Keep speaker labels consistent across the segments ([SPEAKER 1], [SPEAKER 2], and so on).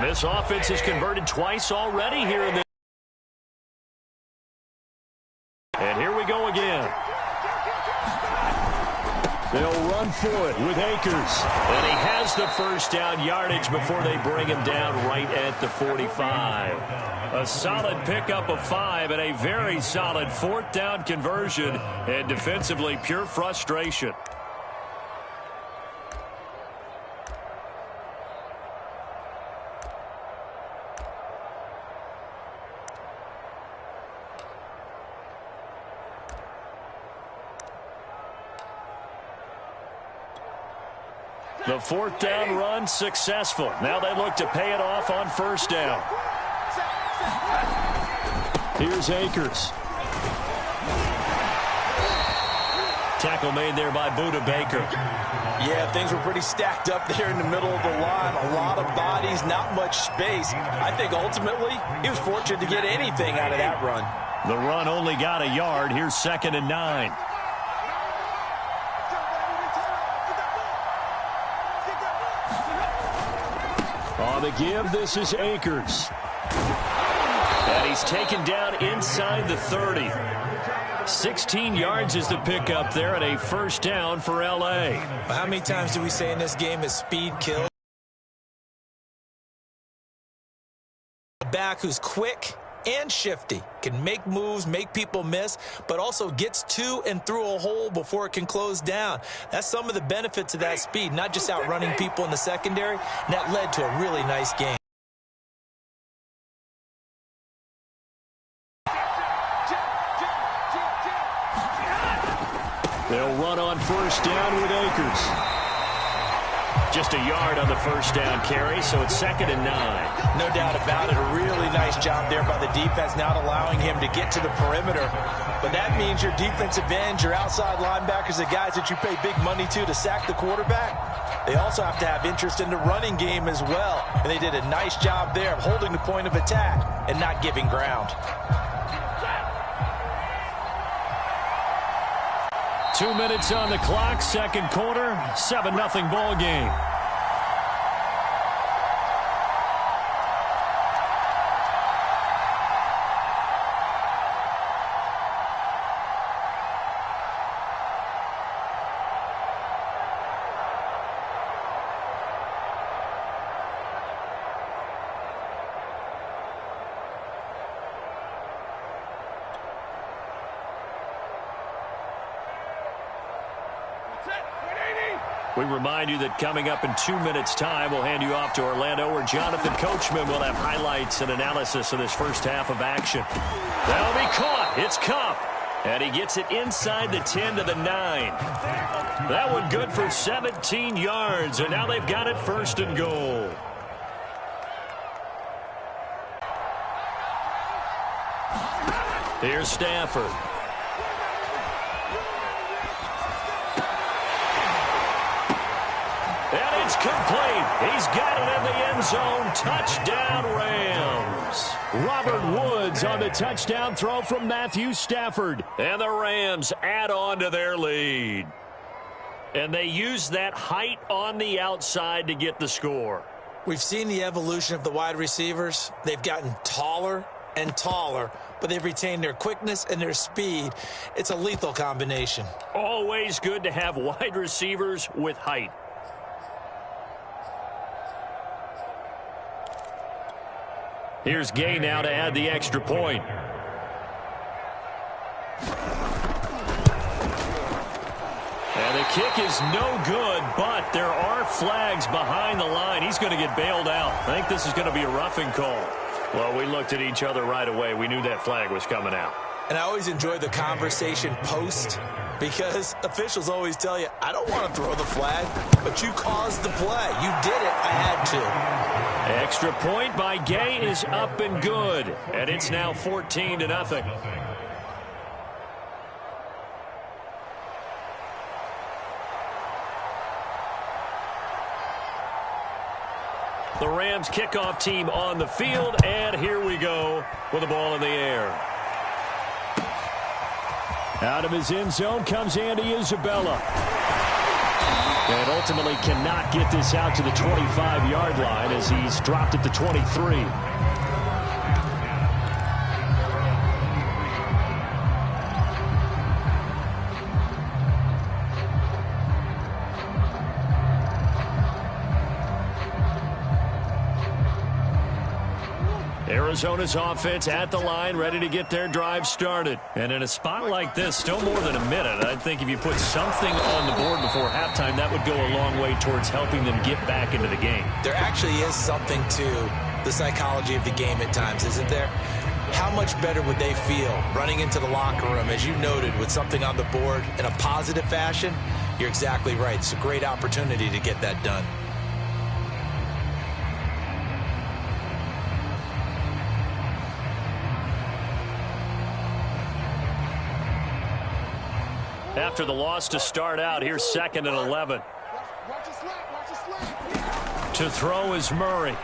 [SPEAKER 1] And this offense has converted twice already here in this. And here we go again. They'll run for it with Akers. And he has the first down yardage before they bring him down right at the 45. A solid pickup of 5 and a very solid 4th down conversion. And defensively, pure frustration. The 4th down run successful. Now they look to pay it off on 1st down. Here's Akers. Tackle made there by Buda Baker.
[SPEAKER 2] Yeah, things were pretty stacked up there in the middle of the line. A lot of bodies, not much space. I think ultimately he was fortunate to get anything out of that run.
[SPEAKER 1] The run only got a yard. Here's 2nd and 9. On the give, this is Akers. And he's taken down inside the 30. 16 yards is the pickup there at a 1st down for L.A.
[SPEAKER 3] How many times do we say in this game is speed kills? A back who's quick and shifty, can make moves, make people miss, but also gets to and through a hole before it can close down. That's some of the benefits of that speed, not just outrunning people in the secondary, and that led to a really nice game.
[SPEAKER 1] They'll run on 1st down with Akers. Just a yard on the 1st down carry, so it's 2nd and 9.
[SPEAKER 2] No doubt about it. A really nice job there by the defense, not allowing him to get to the perimeter. But that means your defensive ends, your outside linebackers, the guys that you pay big money to sack the quarterback, they also have to have interest in the running game as well. And they did a nice job there of holding the point of attack and not giving ground.
[SPEAKER 1] 2 minutes on the clock, 2nd quarter, 7-0 ball game. We remind you that coming up in 2 minutes' time, we'll hand you off to Orlando, where Jonathan Coachman will have highlights and analysis of this first half of action. That'll be caught. It's Kupp. And he gets it inside the 10 to the 9. That one good for 17 yards, and now they've got it 1st and goal. Here's Stafford. And it's complete. He's got it in the end zone. Touchdown, Rams. Robert Woods on the touchdown throw from Matthew Stafford. And the Rams add on to their lead. And they use that height on the outside to get the score.
[SPEAKER 3] We've seen the evolution of the wide receivers. They've gotten taller and taller, but they've retained their quickness and their speed. It's a lethal combination.
[SPEAKER 1] Always good to have wide receivers with height. Here's Gay now to add the extra point. And the kick is no good, but there are flags behind the line. He's going to get bailed out. I think this is going to be a roughing call. Well, we looked at each other right away. We knew that flag was coming out.
[SPEAKER 3] And I always enjoy the conversation post, because officials always tell you, I don't want to throw the flag, but you caused the play. You did it. I had to.
[SPEAKER 1] Extra point by Gay is up and good. And it's now 14-0. The Rams kickoff team on the field, and here we go with the ball in the air. Out of his end zone comes Andy Isabella. And ultimately cannot get this out to the 25-yard line as he's dropped at the 23. Arizona's offense at the line, ready to get their drive started. And in a spot like this, still more than a minute, I think if you put something on the board before halftime, that would go a long way towards helping them get back into the game.
[SPEAKER 3] There actually is something to the psychology of the game at times, isn't there? How much better would they feel running into the locker room, as you noted, with something on the board in a positive fashion? You're exactly right. It's a great opportunity to get that done.
[SPEAKER 1] After the loss to start out, here's 2nd and 11. To throw is Murray.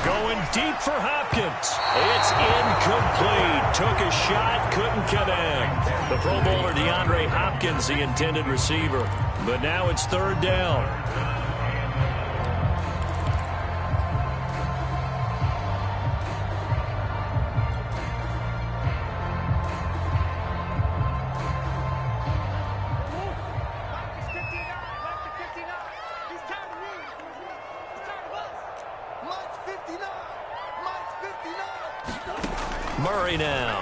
[SPEAKER 1] Going deep for Hopkins. It's incomplete. Took a shot, couldn't connect. The Pro Bowler DeAndre Hopkins, the intended receiver. But now it's 3rd down. Murray now.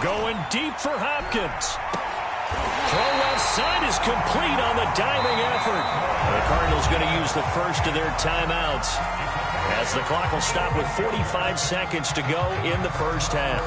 [SPEAKER 1] Going deep for Hopkins. Throw left side is complete on the diving effort. The Cardinals going to use the first of their timeouts as the clock will stop with 45 seconds to go in the first half.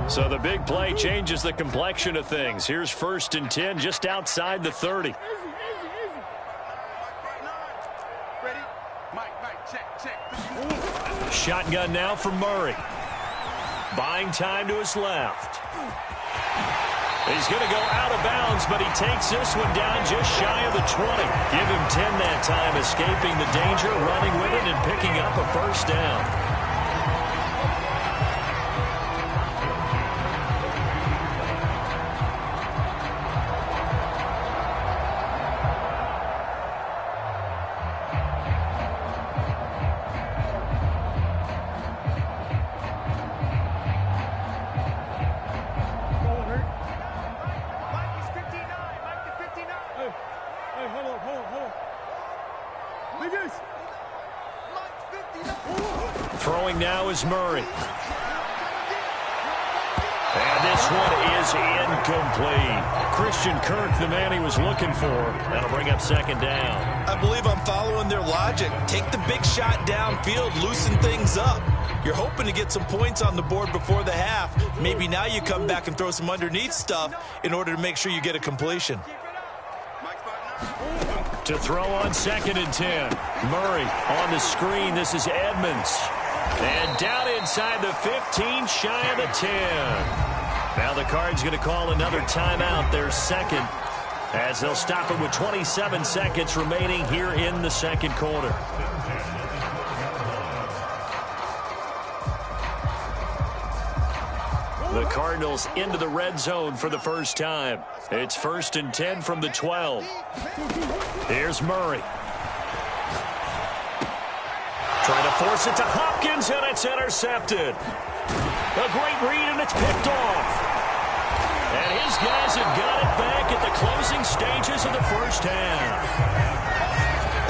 [SPEAKER 1] So the big play changes the complexion of things. Here's 1st and 10 just outside the 30. Shotgun now for Murray. Buying time to his left. He's going to go out of bounds, but he takes this one down just shy of the 20. Give him 10 that time, escaping the danger, running with it, and picking up a first down. Throwing now is Murray. And this one is incomplete. Christian Kirk, the man he was looking for. That'll bring up 2nd down.
[SPEAKER 3] I believe I'm following their logic. Take the big shot downfield, loosen things up. You're hoping to get some points on the board before the half. Maybe now you come back and throw some underneath stuff in order to make sure you get a completion.
[SPEAKER 1] To throw on 2nd and 10. Murray on the screen. This is Edmonds. And down inside the 15, shy of the 10. Now the Cards going to call another timeout, their 2nd, as they'll stop it with 27 seconds remaining here in the 2nd quarter. The Cardinals into the red zone for the first time. It's 1st and 10 from the 12. Here's Murray. Trying to force it to Hopkins, and it's intercepted. A great read, and it's picked off. And his guys have got it back at the closing stages of the first half.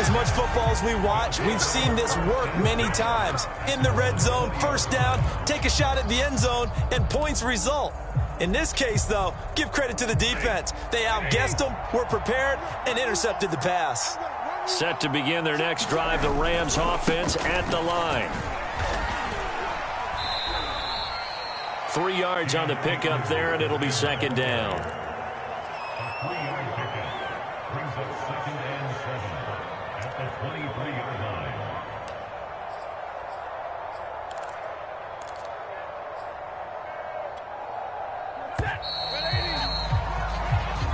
[SPEAKER 3] As much football as we watch, we've seen this work many times. In the red zone, first down, take a shot at the end zone, and points result. In this case, though, give credit to the defense. They outguessed them, were prepared, and intercepted the pass.
[SPEAKER 1] Set to begin their next drive, the Rams offense at the line. 3 yards on the pickup there, and it'll be 2nd down.
[SPEAKER 4] at the 23-yard line.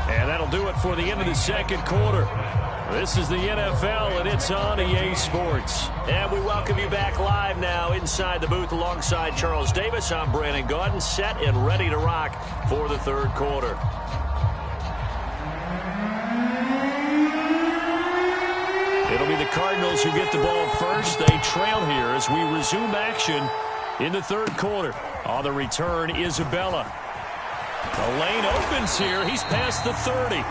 [SPEAKER 1] And that'll do it for the end of the second quarter. This is the NFL, and it's on EA Sports. And we welcome you back live now inside the booth alongside Charles Davis. I'm Brandon Gaudin, set and ready to rock for the third quarter. It'll be the Cardinals who get the ball first. They trail here as we resume action in the third quarter. On the return, Isabella. The lane opens here. He's past the 30.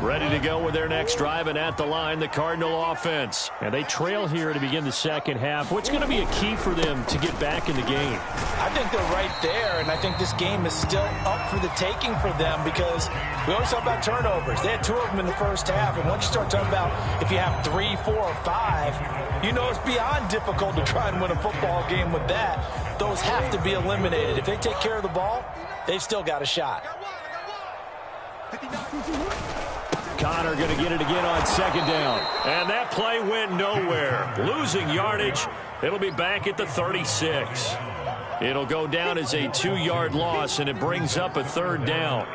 [SPEAKER 1] Ready to go with their next drive, and at the line, the Cardinal offense. And they trail here to begin the second half. What's going to be a key for them to get back in the game?
[SPEAKER 3] I think they're right there, and I think this game is still up for the taking for them because we always talk about turnovers. They had 2 of them in the first half, and once you start talking about if you have 3, 4, or 5, you know it's beyond difficult to try and win a football game with that. Those have to be eliminated. If they take care of the ball, they've still got a shot.
[SPEAKER 1] Connor going to get it again on second down. And that play went nowhere. Losing yardage. It'll be back at the 36. It'll go down as a 2-yard loss, and it brings up a third down.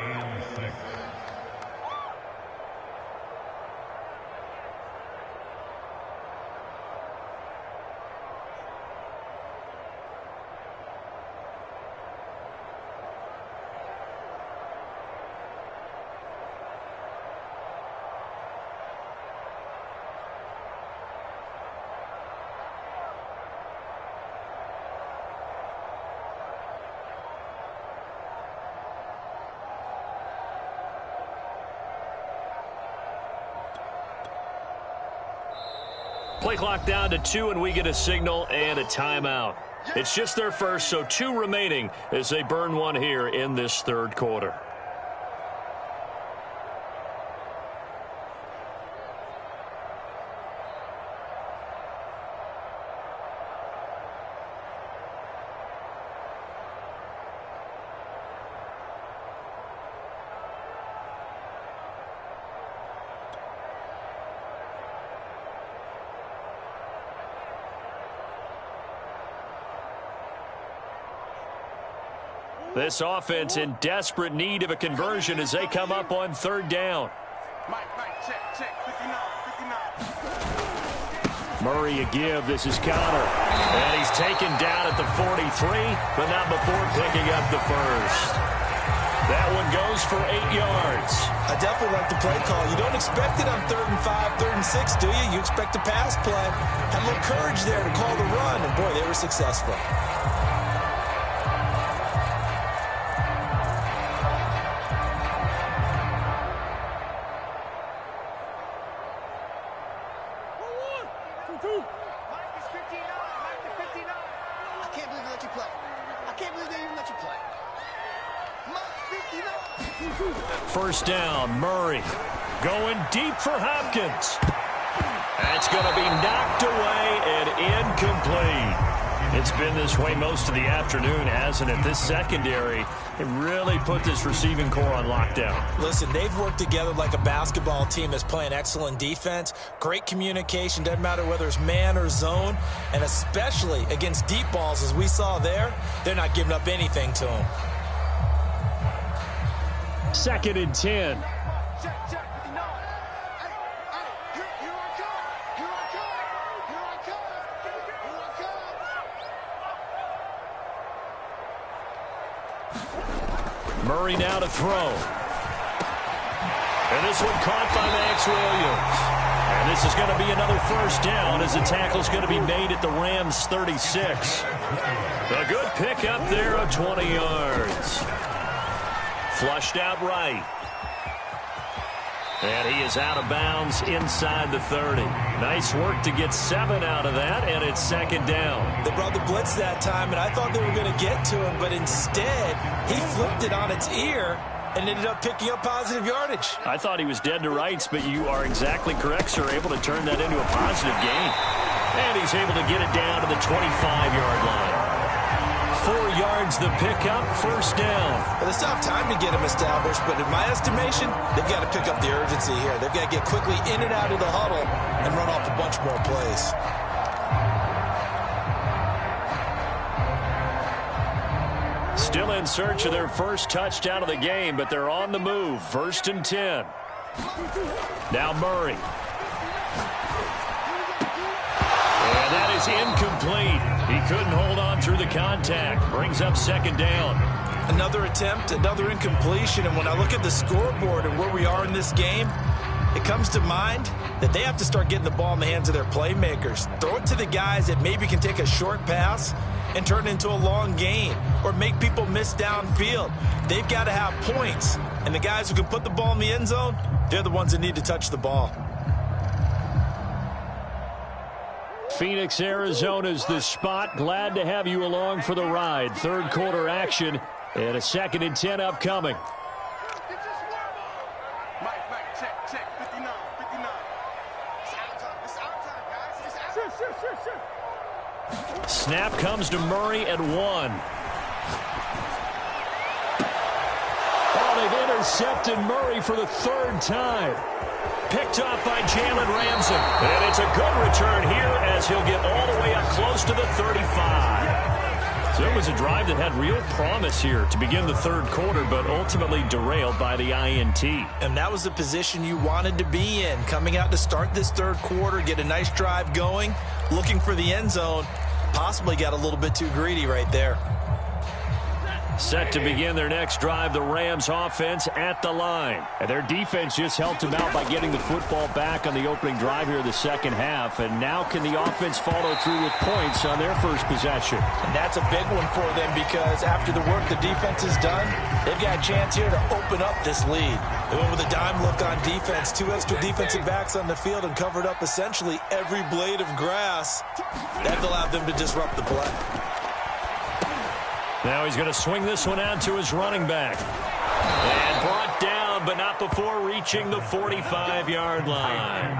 [SPEAKER 1] Play clock down to 2, and we get a signal and a timeout. It's just their first, so 2 remaining as they burn one here in this third quarter. This offense in desperate need of a conversion as they come up on third down.
[SPEAKER 5] Check, 59.
[SPEAKER 1] Murray a give. This is Connor. And he's taken down at the 43, but not before picking up the first. That one goes for 8 yards.
[SPEAKER 3] I definitely like the play call. You don't expect it on 3rd and 5, 3rd and 6, do you? You expect a pass play. Had a little courage there to call the run, and boy, they were successful.
[SPEAKER 1] First down, Murray going deep for Hopkins. That's going to be knocked away and incomplete. It's been this way most of the afternoon, hasn't it? This secondary, it really put this receiving core on lockdown.
[SPEAKER 3] Listen, they've worked together like a basketball team that's playing excellent defense. Great communication, doesn't matter whether it's man or zone, and especially against deep balls as we saw there, they're not giving up anything to them.
[SPEAKER 1] 2nd and 10. Murray now to throw. And this one caught by Max Williams. And this is going to be another first down as the tackle's going to be made at the Rams' 36. A good pick up there of 20 yards. Flushed out right. And he is out of bounds inside the 30. Nice work to get 7 out of that, and it's 2nd down.
[SPEAKER 3] They brought the blitz that time, and I thought they were going to get to him, but instead, he flipped it on its ear and ended up picking up positive yardage.
[SPEAKER 1] I thought he was dead to rights, but you are exactly correct, sir. Able to turn that into a positive gain. And he's able to get it down to the 25-yard line. 4 yards the pickup, first down.
[SPEAKER 3] Well, they still have time to get him established, but in my estimation, they've got to pick up the urgency here. They've got to get quickly in and out of the huddle and run off a bunch more plays.
[SPEAKER 1] Still in search of their first touchdown of the game, but they're on the move. 1st and 10. Now Murray. And that is incomplete. He couldn't hold on through the contact. Brings up 2nd down.
[SPEAKER 3] Another attempt, another incompletion. And when I look at the scoreboard and where we are in this game, it comes to mind that they have to start getting the ball in the hands of their playmakers. Throw it to the guys that maybe can take a short pass and turn it into a long gain or make people miss downfield. They've got to have points. And the guys who can put the ball in the end zone, they're the ones that need to touch the ball.
[SPEAKER 1] Phoenix, Arizona's the spot. Glad to have you along for the ride. 3rd quarter action and a 2nd and 10 upcoming.
[SPEAKER 5] Mike, check, 59. It's our time, guys. Sure.
[SPEAKER 1] Snap comes to Murray at 1. Oh, they've intercepted Murray for the 3rd time. Picked off by Jalen Ramsey. And it's a good return here as he'll get all the way up close to the 35. So it was a drive that had real promise here to begin the 3rd quarter, but ultimately derailed by the INT.
[SPEAKER 3] And that was the position you wanted to be in. Coming out to start this 3rd quarter, get a nice drive going, looking for the end zone. Possibly got a little bit too greedy right there.
[SPEAKER 1] Set to begin their next drive, the Rams offense at the line. And their defense just helped them out by getting the football back on the opening drive here in the 2nd half. And now can the offense follow through with points on their first possession?
[SPEAKER 3] And that's a big one for them because after the work the defense has done, they've got a chance here to open up this lead. They went with a dime look on defense, 2 extra defensive backs on the field and covered up essentially every blade of grass. That allowed them to disrupt the play.
[SPEAKER 1] Now he's going to swing this one out to his running back. And brought down, but not before reaching the 45-yard line.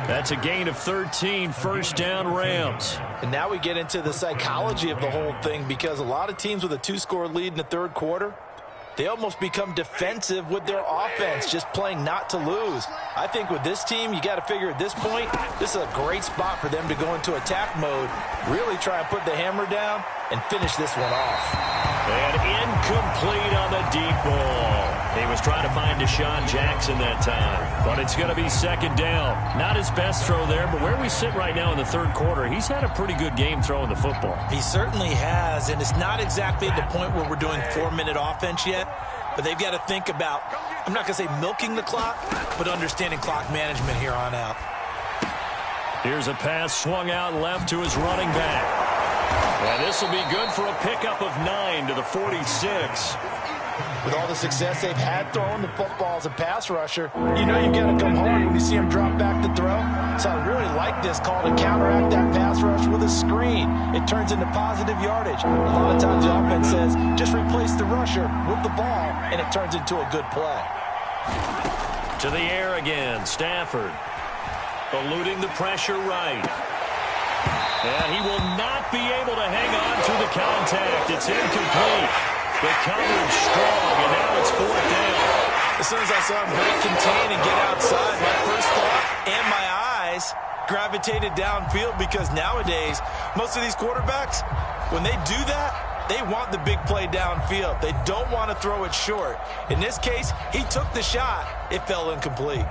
[SPEAKER 1] That's a gain of 13, first down Rams.
[SPEAKER 3] And now we get into the psychology of the whole thing because a lot of teams with a 2-score lead in the 3rd quarter, they almost become defensive with their offense, just playing not to lose. I think with this team, you got to figure at this point, this is a great spot for them to go into attack mode, really try and put the hammer down and finish this one off.
[SPEAKER 1] And incomplete on the deep ball. He was trying to find Deshaun Jackson that time, but it's going to be 2nd down. Not his best throw there, but where we sit right now in the 3rd quarter, he's had a pretty good game throwing the football.
[SPEAKER 3] He certainly has, and it's not exactly at the point where we're doing 4-minute offense yet, but they've got to think about, I'm not going to say milking the clock, but understanding clock management here on out.
[SPEAKER 1] Here's a pass swung out left to his running back. And this will be good for a pickup of 9 to the 46.
[SPEAKER 3] With all the success they've had throwing the football as a pass rusher, you know you've got to come hard when you see him drop back to throw. So I really like this call to counteract that pass rush with a screen. It turns into positive yardage. A lot of times the offense says, just replace the rusher with the ball, and it turns into a good play.
[SPEAKER 1] To the air again, Stafford. Eluding the pressure right. And he will not be able to hang on to the contact. It's incomplete. The coverage strong, and now it's 4th down.
[SPEAKER 3] As soon as I saw him break contain and get outside, my first thought and my eyes gravitated downfield because nowadays, most of these quarterbacks, when they do that, they want the big play downfield. They don't want to throw it short. In this case, he took the shot. It fell incomplete.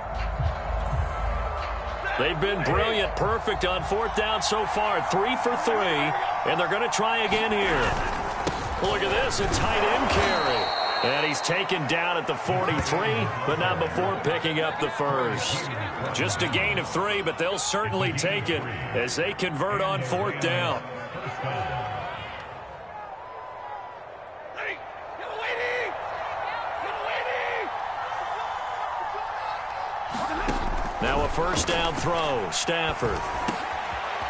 [SPEAKER 1] They've been brilliant, perfect on 4th down so far. 3 for 3, and they're going to try again here. Look at this, a tight end carry. And he's taken down at the 43, but not before picking up the first. Just a gain of 3, but they'll certainly take it as they convert on 4th down. Now a first down throw, Stafford.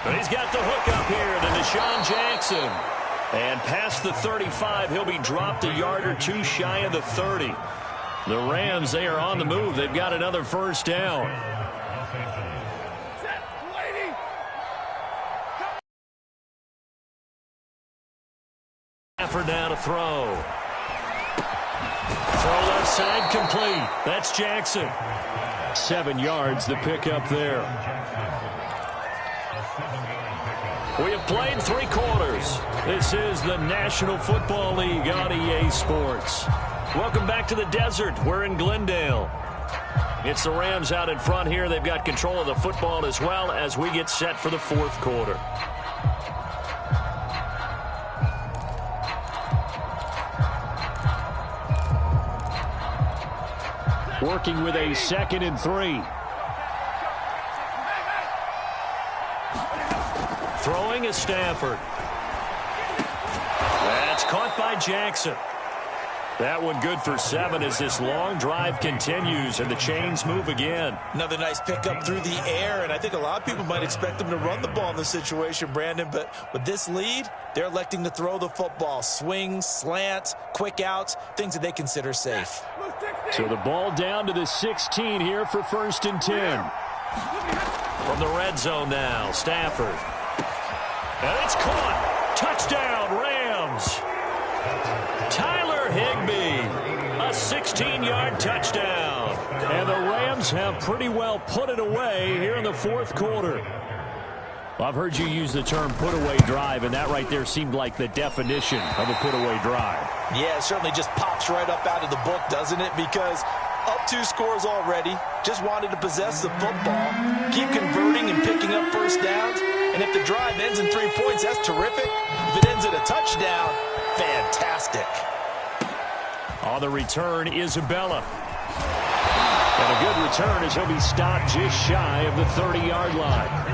[SPEAKER 1] But he's got the hook up here to Deshaun Jackson. And past the 35, he'll be dropped a yard or two shy of the 30. The Rams, they are on the move. They've got another first down. Stafford now to throw. Throw left side complete. That's Jackson. 7 yards, the pickup there. We have played 3 quarters. This is the National Football League on EA Sports. Welcome back to the desert. We're in Glendale. It's the Rams out in front here. They've got control of the football as well as we get set for the 4th quarter. Working with a 2nd and 3. Throwing is Stafford. That's caught by Jackson. That one good for 7 as this long drive continues and the chains move again.
[SPEAKER 3] Another nice pickup through the air, and I think a lot of people might expect them to run the ball in this situation, Brandon, but with this lead, they're electing to throw the football. Swings, slants, quick outs, things that they consider safe.
[SPEAKER 1] So the ball down to the 16 here for 1st and 10. From the red zone now, Stafford. And it's caught. Touchdown, Rams. Tyler Higbee, a 16-yard touchdown. And the Rams have pretty well put it away here in the 4th quarter. Well, I've heard you use the term put-away drive, and that right there seemed like the definition of a put-away drive.
[SPEAKER 3] Yeah, it certainly just pops right up out of the book, doesn't it? Because up 2 scores already, just wanted to possess the football, keep converting and picking up first downs, and if the drive ends in 3 points, that's terrific. If it ends in a touchdown, fantastic.
[SPEAKER 1] On the return, Isabella. And a good return as he'll be stopped just shy of the 30-yard line.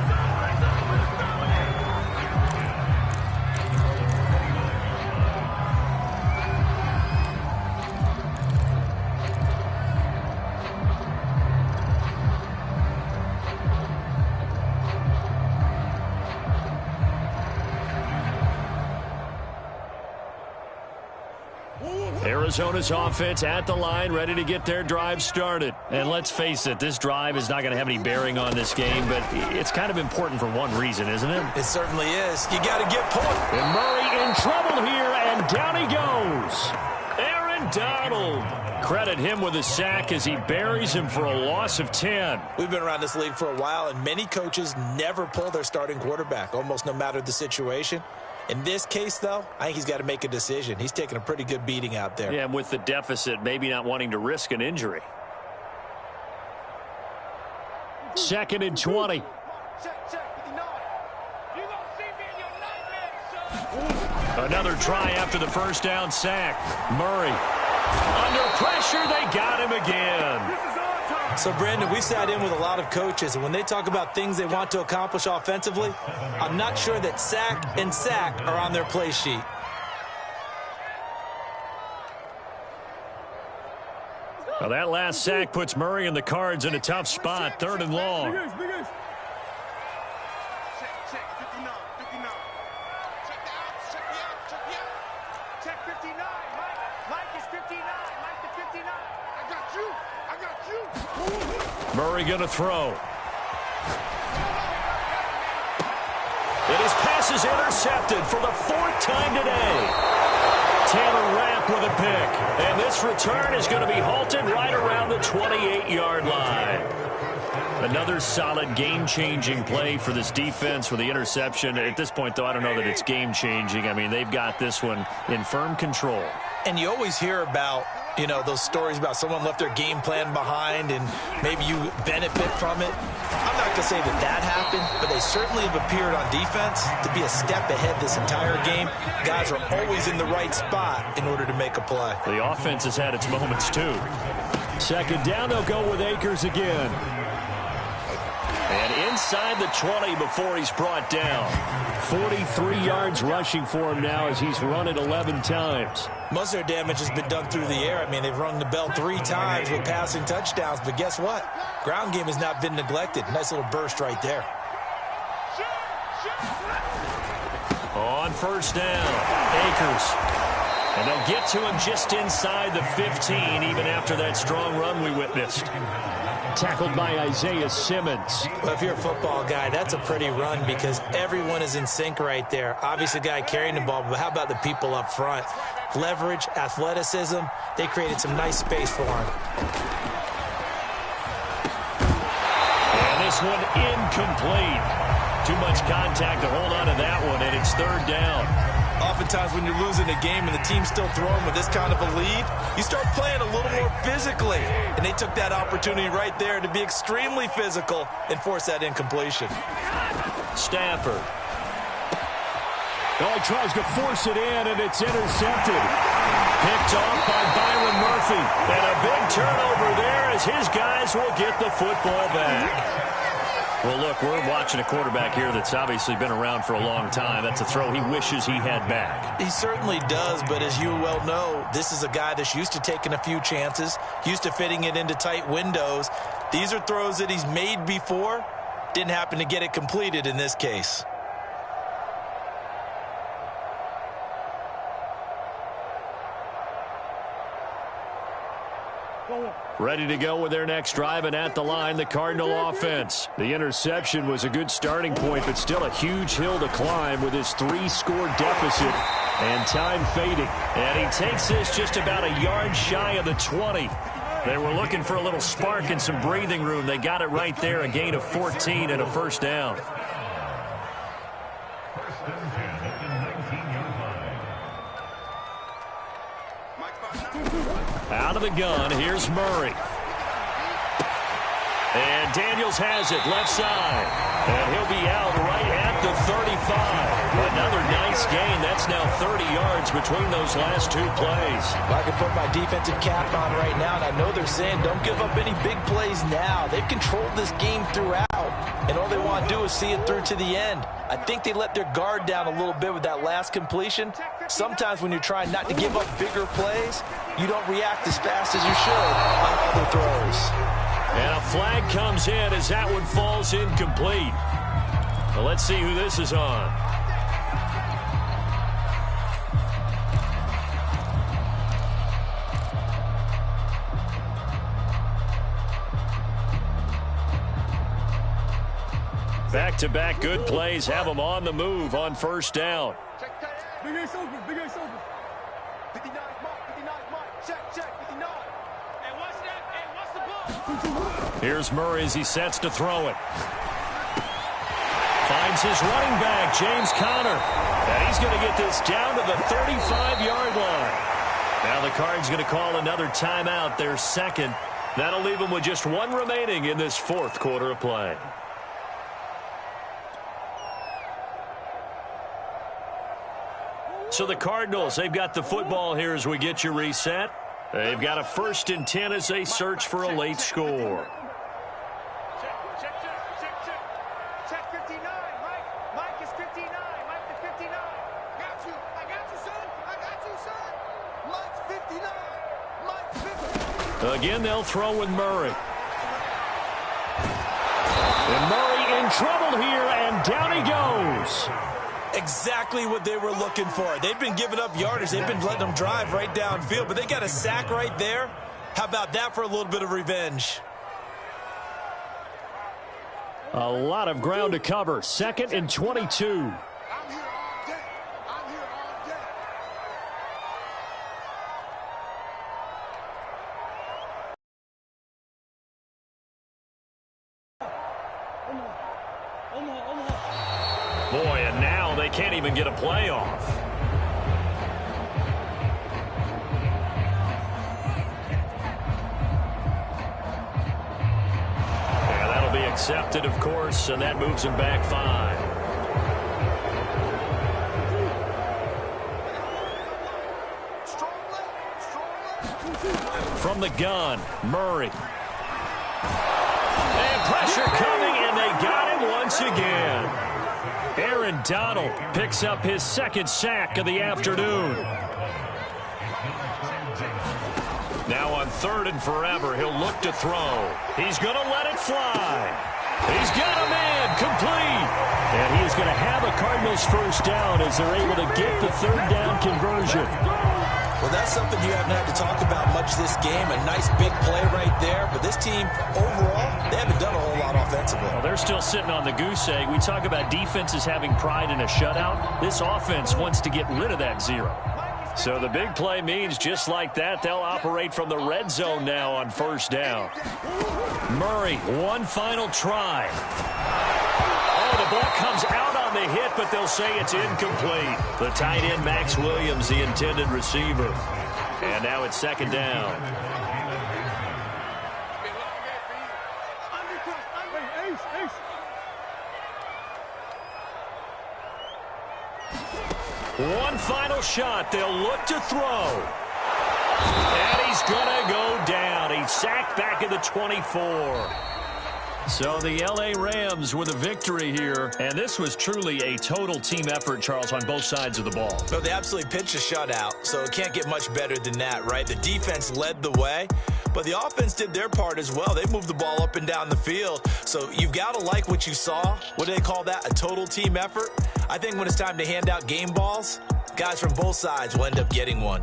[SPEAKER 1] Arizona's offense at the line, ready to get their drive started. And let's face it, this drive is not going to have any bearing on this game, but it's kind of important for one reason, isn't it?
[SPEAKER 3] It certainly is. You got to get point.
[SPEAKER 1] And Murray in trouble here, and down he goes. Aaron Donald. Credit him with a sack as he buries him for a loss of 10.
[SPEAKER 3] We've been around this league for a while, and many coaches never pull their starting quarterback, almost no matter the situation. In this case, though, I think he's got to make a decision. He's taking a pretty good beating out there.
[SPEAKER 1] Yeah, and with the deficit, maybe not wanting to risk an injury. 2nd and 20. Another try after the first down sack. Murray. Under pressure, they got him again.
[SPEAKER 3] So, Brandon, we sat in with a lot of coaches, and when they talk about things they want to accomplish offensively, I'm not sure that sack and sack are on their play sheet.
[SPEAKER 1] Well, that last sack puts Murray and the Cards in a tough spot, 3rd and long.
[SPEAKER 5] Check, 59, 59. Check the out. Check 59. Mike is 59. Mike to 59. I got you.
[SPEAKER 1] Murray going to throw. And his pass is intercepted for the 4th time today. Taylor Rapp with a pick. And this return is going to be halted right around the 28-yard line. Another solid game-changing play for this defense with the interception. At this point, though, I don't know that it's game-changing. I mean, they've got this one in firm control.
[SPEAKER 3] And you always hear about, you know, those stories about someone left their game plan behind and maybe you benefit from it. I'm not going to say that that happened, but they certainly have appeared on defense to be a step ahead this entire game. Guys are always in the right spot in order to make a play.
[SPEAKER 1] The offense has had its moments, too. 2nd down, they'll go with Akers again. And inside the 20 before he's brought down. 43 yards rushing for him now as he's run it 11 times.
[SPEAKER 3] Most of their damage has been done through the air. I mean, they've rung the bell 3 times with passing touchdowns. But guess what? Ground game has not been neglected. Nice little burst right there.
[SPEAKER 1] On first down, Akers. And they'll get to him just inside the 15, even after that strong run we witnessed. Tackled by Isaiah Simmons.
[SPEAKER 3] Well, if you're a football guy, that's a pretty run because everyone is in sync right there. Obviously, the guy carrying the ball, but how about the people up front? Leverage, athleticism, they created some nice space for him.
[SPEAKER 1] And this one incomplete. Too much contact to hold on to that one, and it's third down.
[SPEAKER 2] Oftentimes when you're losing a game and the team's still throwing with this kind of a lead, you start playing a little more physically. And they took that opportunity right there to be extremely physical and force that incompletion.
[SPEAKER 1] Stafford. Oh, he tries to force it in, and it's intercepted. Picked off by Byron Murphy. And a big turnover there as his guys will get the football back. Well, look, we're watching a quarterback here that's obviously been around for a long time. That's a throw he wishes he had back.
[SPEAKER 3] He certainly does, but as you well know, this is a guy that's used to taking a few chances, used to fitting it into tight windows. These are throws that he's made before. Didn't happen to get it completed in this case.
[SPEAKER 1] Ready to go with their next drive, and at the line, the Cardinal offense. The interception was a good starting point, but still a huge hill to climb with his 3-score deficit and time fading. And he takes this just about a yard shy of the 20. They were looking for a little spark and some breathing room. They got it right there, a gain of 14 and a first down.
[SPEAKER 4] First and 10 at the 19-yard line.
[SPEAKER 1] Out of the gun, here's Murray. And Daniels has it, left side. And he'll be out right at the 35. Another nice gain. That's now 30 yards between those last two plays.
[SPEAKER 3] I can put my defensive cap on right now, and I know they're saying don't give up any big plays now. They've controlled this game throughout, and all they want to do is see it through to the end. I think they let their guard down a little bit with that last completion. Sometimes when you're trying not to give up bigger plays, you don't react as fast as you should on other throws.
[SPEAKER 1] And a flag comes in as that one falls incomplete. Well, let's see who this is on. Back-to-back good plays have them on the move on first down.
[SPEAKER 5] Big Ace open, Big Ace open. 59 mark, 59 mark, check, 59. Hey, what's that? Hey, what's the ball?
[SPEAKER 1] Here's Murray as he sets to throw it. Finds his running back, James Conner. And he's going to get this down to the 35-yard line. Now the Cards going to call another timeout, their second. That'll leave them with just one remaining in this fourth quarter of play. So the Cardinals, they've got the football here as we get you reset. They've got a 1st and 10 as they search for a late score.
[SPEAKER 5] Check 59, Mike. Mike is 59. Mike the 59. I got you, son. I got you, son. Mike's 59. Mike's 50.
[SPEAKER 1] Again, they'll throw with Murray. And Murray in trouble here, and down he goes.
[SPEAKER 3] Exactly what they were looking for. They've been giving up yardage. They've been letting them drive right downfield, but they got a sack right there. How about that for a little bit of revenge?
[SPEAKER 1] A lot of ground to cover. 2nd and 22.
[SPEAKER 5] I'm here all day. I'm here all day.
[SPEAKER 1] Boy, and now they can't even get a play off. Yeah, that'll be accepted, of course, and that moves them back 5. From the gun, Murray. And pressure coming, and they got him once again. Aaron Donald picks up his 2nd sack of the afternoon. Now on 3rd and forever, he'll look to throw. He's going to let it fly. He's got a man, complete. And he is going to have a Cardinals first down as they're able to get the third down conversion.
[SPEAKER 3] Well, that's something you haven't had to talk about much this game. A nice big play right there. But this team, overall, they haven't done a whole lot offensively.
[SPEAKER 1] Well, they're still sitting on the goose egg. We talk about defenses having pride in a shutout. This offense wants to get rid of that zero. So the big play means just like that, they'll operate from the red zone now on first down. Murray, one final try. Oh, the ball comes out on the hit, but they'll say it's incomplete. The tight end, Max Williams, the intended receiver. And now it's second down. One final shot. They'll look to throw. And he's going to go down. He's sacked back at the 24. So the L.A. Rams with a victory here. And this was truly a total team effort, Charles, on both sides of the ball.
[SPEAKER 3] No, they absolutely pitched a shutout, so it can't get much better than that, right? The defense led the way, but the offense did their part as well. They moved the ball up and down the field. So you've got to like what you saw. What do they call that? A total team effort? I think when it's time to hand out game balls, guys from both sides will end up getting one.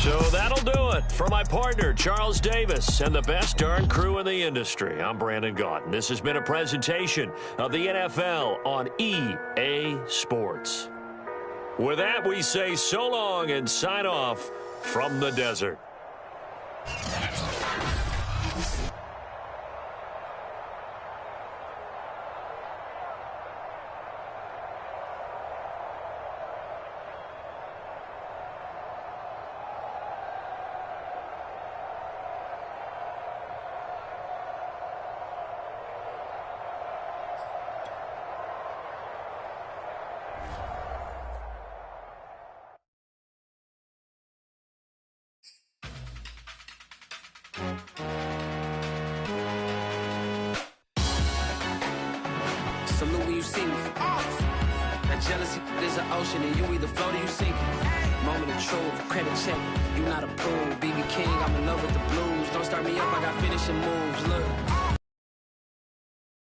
[SPEAKER 1] So that'll do it for my partner, Charles Davis, and the best darn crew in the industry. I'm Brandon Gaudin. This has been a presentation of the NFL on EA Sports. With that, we say so long and sign off from the desert.
[SPEAKER 6] Salute when you see me. That jealousy is an ocean, and you either float or you sink it. Moment of truth, credit check, you not approved. BB King, I'm in love with the blues. Don't start me up, I got finishing moves. Look.